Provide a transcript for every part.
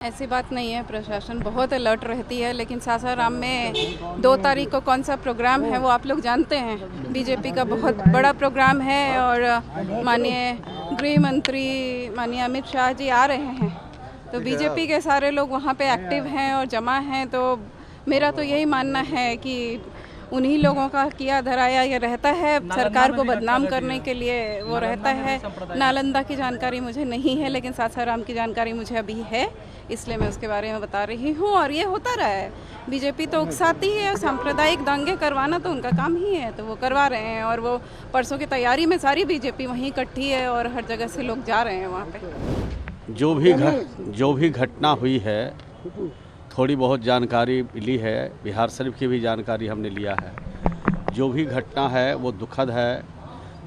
ऐसी बात नहीं है, प्रशासन बहुत अलर्ट रहती है, लेकिन सासाराम में 2 तारीख को कौन सा प्रोग्राम है वो आप लोग जानते हैं। बीजेपी का बहुत बड़ा प्रोग्राम है और माननीय गृह मंत्री माननीय अमित शाह जी आ रहे हैं, तो बीजेपी के सारे लोग वहाँ पे एक्टिव हैं और जमा हैं। तो मेरा तो यही मानना है कि उन्हीं लोगों का किया धराया ये रहता है, सरकार को बदनाम करने के लिए वो रहता है। नालंदा की जानकारी मुझे नहीं है, लेकिन सासाराम की जानकारी मुझे अभी है, इसलिए मैं उसके बारे में बता रही हूँ। और ये होता रहा है, बीजेपी तो उकसाती है, सांप्रदायिक दंगे करवाना तो उनका काम ही है, तो वो करवा रहे हैं। और वो परसों की तैयारी में सारी बीजेपी वहीं इकट्ठी है और हर जगह से लोग जा रहे हैं वहाँ पे। जो भी घटना हुई है, थोड़ी बहुत जानकारी मिली है, बिहार शरीफ की भी जानकारी हमने लिया है। जो भी घटना है वो दुखद है,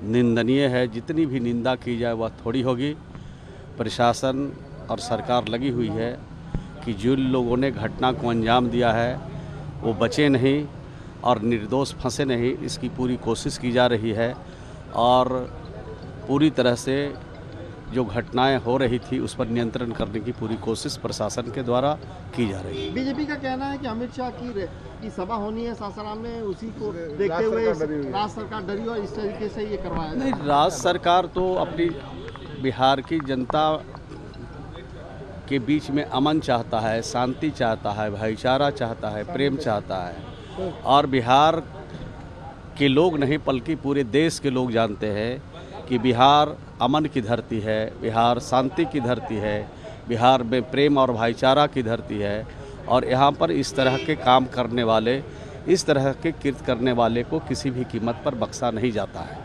निंदनीय है। जितनी भी निंदा की जाए वह थोड़ी होगी। प्रशासन और सरकार लगी हुई है कि जिन लोगों ने घटना को अंजाम दिया है वो बचे नहीं और निर्दोष फंसे नहीं, इसकी पूरी कोशिश की जा रही है। और पूरी तरह से जो घटनाएं हो रही थी उस पर नियंत्रण करने की पूरी कोशिश प्रशासन के द्वारा की जा रही है। बीजेपी का कहना है कि अमित शाह की सभा होनी है सासाराम में, उसी को देखते हुए राज्य सरकार डरी और इस तरीके से ये करवाया। नहीं, राज्य सरकार तो अपनी बिहार की जनता के बीच में अमन चाहता है, शांति चाहता है, भाईचारा चाहता है, प्रेम चाहता है। और बिहार के लोग नहीं बल्कि पूरे देश के लोग जानते हैं कि बिहार अमन की धरती है, बिहार शांति की धरती है, बिहार में प्रेम और भाईचारा की धरती है। और यहाँ पर इस तरह के काम करने वाले, इस तरह के कृत्य करने वाले को किसी भी कीमत पर बख्शा नहीं जाता है।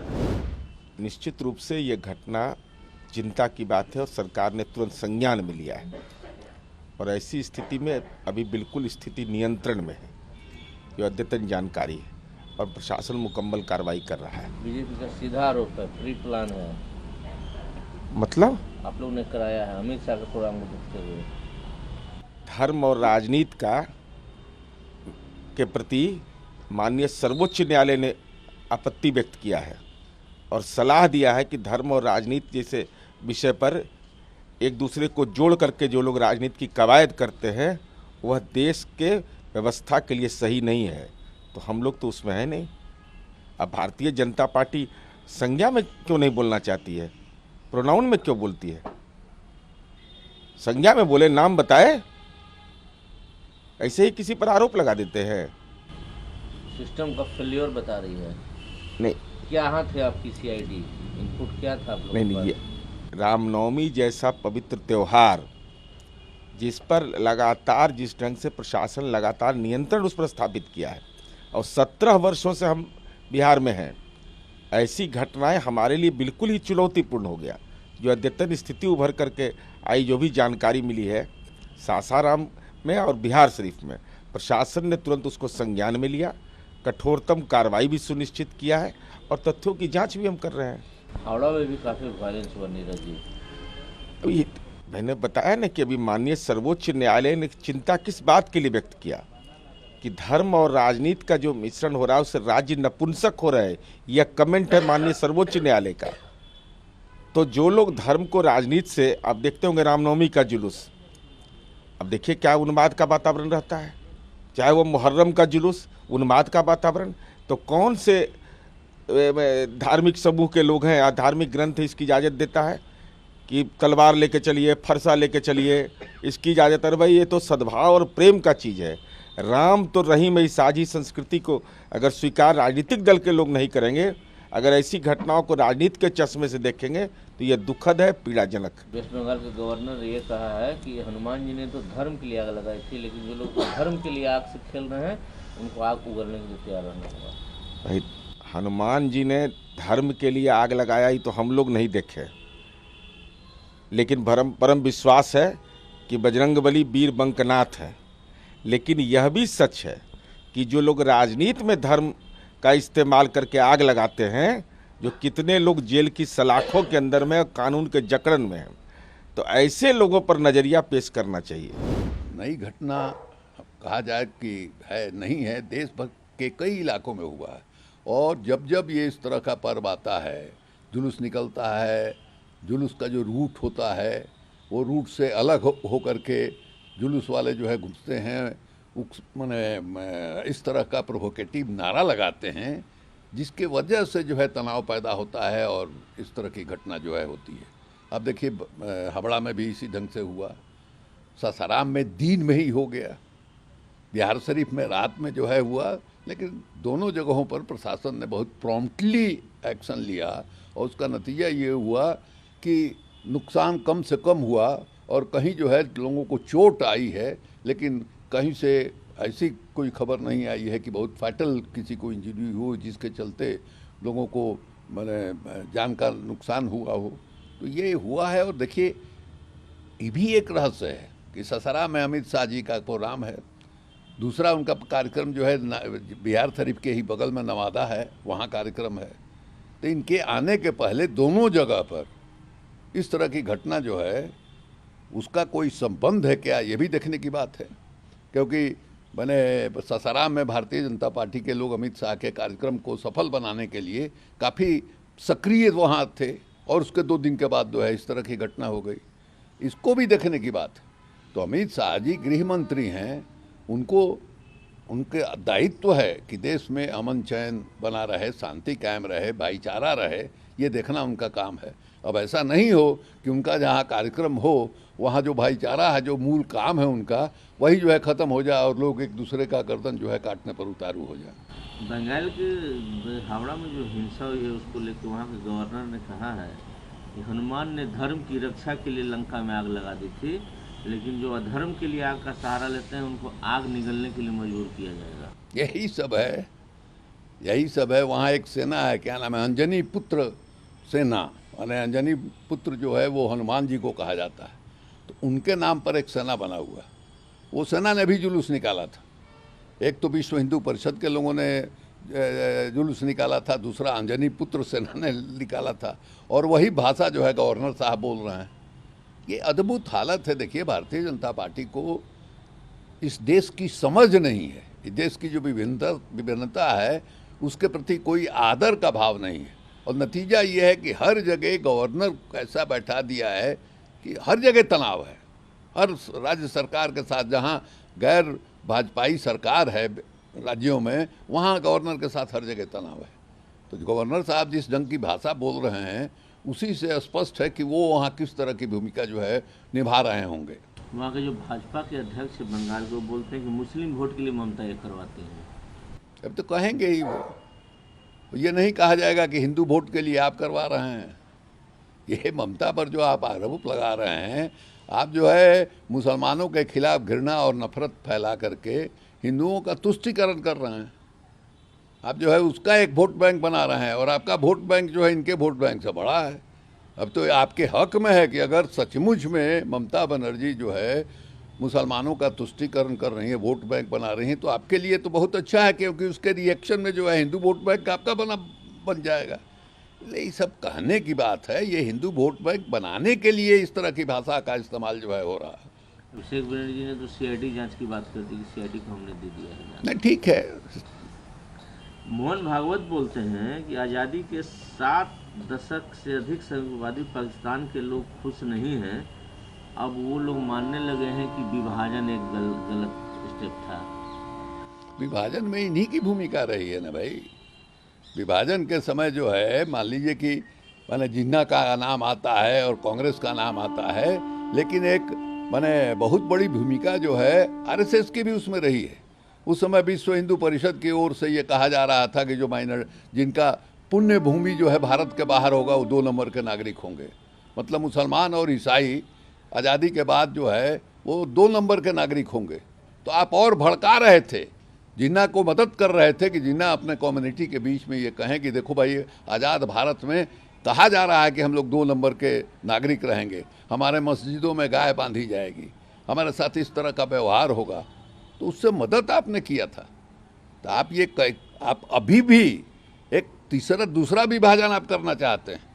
निश्चित रूप से ये घटना चिंता की बात है और सरकार ने तुरंत संज्ञान में लिया है। और ऐसी स्थिति में अभी बिल्कुल स्थिति नियंत्रण में है, ये अद्यतन जानकारी है और प्रशासन मुकम्मल कार्रवाई कर रहा है। बीजेपी का सीधा आरोप है, प्री प्लान है। मतलब आप लोग ने कराया है अमित शाह का प्रोग्राम को देखते हुए। धर्म और राजनीति के प्रति माननीय सर्वोच्च न्यायालय ने आपत्ति व्यक्त किया है और सलाह दिया है कि धर्म और राजनीति जैसे विषय पर एक दूसरे को जोड़ करके जो लोग राजनीति की कवायद करते हैं वह देश के व्यवस्था के लिए सही नहीं है। तो हम लोग तो उसमें है नहीं। अब भारतीय जनता पार्टी संज्ञा में क्यों नहीं बोलना चाहती है, प्रोनाउन में क्यों बोलती है? संज्ञा में बोले, नाम बताए, ऐसे ही किसी पर आरोप लगा देते हैं। सिस्टम का फेल्योर बता रही है। नहीं, क्या थे आपकी सीआईडी, इनपुट क्या था आप लोगों नहीं, ये रामनवमी जैसा पवित्र त्यौहार जिस पर लगातार जिस ढंग से प्रशासन लगातार नियंत्रण उस पर स्थापित किया है और 17 वर्षों से हम बिहार में हैं, ऐसी घटनाएं हमारे लिए बिल्कुल ही चुनौतीपूर्ण हो गया। जो अद्यतन स्थिति उभर करके आई, जो भी जानकारी मिली है सासाराम में और बिहार शरीफ में, प्रशासन ने तुरंत उसको संज्ञान में लिया, कठोरतम कार्रवाई भी सुनिश्चित किया है और तथ्यों की जांच भी हम कर रहे हैं। हावड़ा में भी काफ़ी वायलेंस हुआ नीरज जी। अभी मैंने बताया ना कि अभी माननीय सर्वोच्च न्यायालय ने चिंता किस बात के लिए व्यक्त किया कि धर्म और राजनीति का जो मिश्रण हो रहा है उससे राज्य नपुंसक हो रहा है। यह कमेंट है माननीय सर्वोच्च न्यायालय का। तो जो लोग धर्म को राजनीति से, आप देखते होंगे रामनवमी का जुलूस, अब देखिए क्या उन्माद का वातावरण रहता है, चाहे वो मुहर्रम का जुलूस, उन्माद का वातावरण। तो कौन से धार्मिक समूह के लोग हैं या धार्मिक ग्रंथ इसकी इजाज़त देता है कि तलवार लेके चलिए, फरसा लेके चलिए, इसकी इजाज़त? अरे भाई, ये तो सद्भाव और प्रेम का चीज़ है। राम तो रहीम, इस साझी संस्कृति को अगर स्वीकार राजनीतिक दल के लोग नहीं करेंगे, अगर ऐसी घटनाओं को राजनीति के चश्मे से देखेंगे तो यह दुखद है, पीड़ाजनक। वेस्ट बंगाल के गवर्नर ये कहा है कि हनुमान जी ने तो धर्म के लिए आग लगाई थी, लेकिन जो लोग धर्म के लिए आग से खेल रहे हैं उनको आग उगलने के लिए तैयार रहना होगा। भाई, हनुमान जी ने धर्म के लिए आग लगाया ही तो हम लोग नहीं देखे, लेकिन परम विश्वास है कि बजरंगबली वीर बंकनाथ है। लेकिन यह भी सच है कि जो लोग राजनीति में धर्म का इस्तेमाल करके आग लगाते हैं, जो कितने लोग जेल की सलाखों के अंदर में कानून के जकड़न में हैं, तो ऐसे लोगों पर नज़रिया पेश करना चाहिए। नई घटना कहा जाए कि है नहीं है, देश भर के कई इलाकों में हुआ है। और जब जब ये इस तरह का पर्व आता है, जुलूस निकलता है, जुलूस का जो रूट होता है वो रूट से अलग हो करके जुलूस वाले जो है घुसते हैं, माने इस तरह का प्रोवोकेटिव नारा लगाते हैं, जिसके वजह से जो है तनाव पैदा होता है और इस तरह की घटना जो है होती है। अब देखिए हावड़ा में भी इसी ढंग से हुआ, सासाराम में दिन में ही हो गया, बिहार शरीफ में रात में जो है हुआ, लेकिन दोनों जगहों पर प्रशासन ने बहुत प्रॉम्प्टली एक्शन लिया और उसका नतीजा ये हुआ कि नुकसान कम से कम हुआ और कहीं जो है लोगों को चोट आई है, लेकिन कहीं से ऐसी कोई खबर नहीं आई है कि बहुत फैटल किसी को इंजरी हो जिसके चलते लोगों को माने जान का नुकसान हुआ हो। तो ये हुआ है। और देखिए ये भी एक रहस्य है कि सासाराम में अमित शाह जी का प्रोग्राम है, दूसरा उनका कार्यक्रम जो है बिहार शरीफ के ही बगल में नवादा है, वहाँ कार्यक्रम है। तो इनके आने के पहले दोनों जगह पर इस तरह की घटना जो है उसका कोई संबंध है क्या, ये भी देखने की बात है। क्योंकि मैंने सासाराम में भारतीय जनता पार्टी के लोग अमित शाह के कार्यक्रम को सफल बनाने के लिए काफ़ी सक्रिय वहाँ थे और उसके 2 दिन के बाद जो है इस तरह की घटना हो गई, इसको भी देखने की बात है। तो अमित शाह जी गृह मंत्री हैं, उनको उनके दायित्व है कि देश में अमन चैन बना रहे, शांति कायम रहे, भाईचारा रहे, ये देखना उनका काम है। अब ऐसा नहीं हो कि उनका जहाँ कार्यक्रम हो वहाँ जो भाईचारा है, जो मूल काम है उनका, वही जो है ख़त्म हो जाए और लोग एक दूसरे का गर्दन जो है काटने पर उतारू हो जाए। बंगाल के हावड़ा में जो हिंसा हुई है उसको लेकर वहाँ के गवर्नर ने कहा है कि हनुमान ने धर्म की रक्षा के लिए लंका में आग लगा दी थी, लेकिन जो अधर्म के लिए आग का सहारा लेते हैं उनको आग निगलने के लिए मजबूर किया जाएगा। यही सब है, यही सब है। वहाँ एक सेना है, क्या नाम है, अंजनी पुत्र सेना, माने अंजनी पुत्र जो है वो हनुमान जी को कहा जाता है। तो उनके नाम पर एक सेना बना हुआ, वो सेना ने भी जुलूस निकाला था। एक तो विश्व हिंदू परिषद के लोगों ने जुलूस निकाला था, दूसरा अंजनी पुत्र सेना ने निकाला था, और वही भाषा जो है गवर्नर साहब बोल रहे हैं। ये अद्भुत हालत है। देखिए भारतीय जनता पार्टी को इस देश की समझ नहीं है, इस देश की जो विभिन्नता है उसके प्रति कोई आदर का भाव नहीं है। और नतीजा ये है कि हर जगह गवर्नर ऐसा बैठा दिया है कि हर जगह तनाव है। हर राज्य सरकार के साथ, जहाँ गैर भाजपाई सरकार है राज्यों में, वहाँ गवर्नर के साथ हर जगह तनाव है। तो गवर्नर साहब जिस ढंग की भाषा बोल रहे हैं उसी से स्पष्ट है कि वो वहाँ किस तरह की भूमिका जो है निभा रहे होंगे। वहाँ के जो भाजपा के अध्यक्ष बंगाल को बोलते हैं कि मुस्लिम वोट के लिए ममता ये करवाती हैं। अब तो कहेंगे ही वो, ये नहीं कहा जाएगा कि हिंदू वोट के लिए आप करवा रहे हैं। ये ममता पर जो आप आरोप लगा रहे हैं, आप जो है मुसलमानों के खिलाफ घृणा और नफरत फैला करके हिंदुओं का तुष्टीकरण कर रहे हैं। आप जो है उसका एक वोट बैंक बना रहे हैं और आपका वोट बैंक जो है इनके वोट बैंक से बड़ा है। अब तो आपके हक में है कि अगर सचमुच में ममता बनर्जी जो है मुसलमानों का तुष्टीकरण कर रही है, वोट बैंक बना रही हैं, तो आपके लिए तो बहुत अच्छा है, क्योंकि उसके रिएक्शन में जो है हिंदू वोट बैंक आपका बन जाएगा। ये सब कहने की बात है। ये हिंदू वोट बैंक बनाने के लिए इस तरह की भाषा का इस्तेमाल जो है हो रहा है। अभिषेक बनर्जी ने तो सीआईडी जांच की बात कर दी कि सीआईडी को हमने दे दिया है। नहीं, ठीक है। मोहन भागवत बोलते हैं कि आज़ादी के 7 दशक से अधिक संघवादी पाकिस्तान के लोग खुश नहीं हैं। अब वो लोग मानने लगे हैं कि विभाजन एक गलत स्टेप था। विभाजन में इन्हीं की भूमिका रही है ना भाई। विभाजन के समय जो है, मान लीजिए कि माने जिन्ना का नाम आता है और कांग्रेस का नाम आता है, लेकिन एक माने बहुत बड़ी भूमिका जो है आरएसएस की भी उसमें रही है। उस समय विश्व हिंदू परिषद की ओर से ये कहा जा रहा था कि जो जिनका पुण्य भूमि जो है भारत के बाहर होगा वो 2 नंबर के नागरिक होंगे। मतलब मुसलमान और ईसाई आज़ादी के बाद जो है वो 2 नंबर के नागरिक होंगे। तो आप और भड़का रहे थे, जिन्ना को मदद कर रहे थे कि जिन्ना अपने कम्युनिटी के बीच में ये कहें कि देखो भाई, आज़ाद भारत में कहा जा रहा है कि हम लोग 2 नंबर के नागरिक रहेंगे, हमारे मस्जिदों में गाय बांधी जाएगी, हमारे साथ इस तरह का व्यवहार होगा। तो उससे मदद आपने किया था। तो आप अभी भी एक दूसरा विभाजन आप करना चाहते हैं।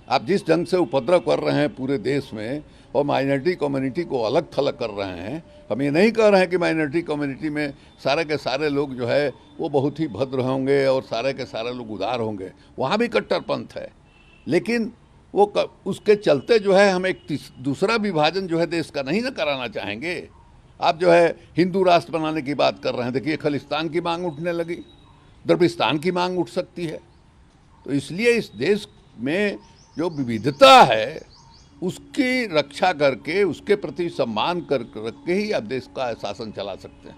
आप जिस ढंग से उपद्रव कर रहे हैं पूरे देश में और माइनॉरिटी कम्युनिटी को अलग थलग कर रहे हैं, हम ये नहीं कह रहे हैं कि माइनॉरिटी कम्युनिटी में सारे के सारे लोग जो है वो बहुत ही भद्र होंगे और सारे के सारे लोग उदार होंगे, वहाँ भी कट्टरपंथ है। लेकिन उसके चलते जो है हम एक दूसरा विभाजन जो है देश का नहीं ना कराना चाहेंगे। आप जो है हिंदू राष्ट्र बनाने की बात कर रहे हैं, देखिए खलिस्तान की मांग उठने लगी, द्रविस्तान की मांग उठ सकती है। तो इसलिए इस देश में जो विविधता है उसकी रक्षा करके, उसके प्रति सम्मान करके ही आप देश का शासन चला सकते हैं।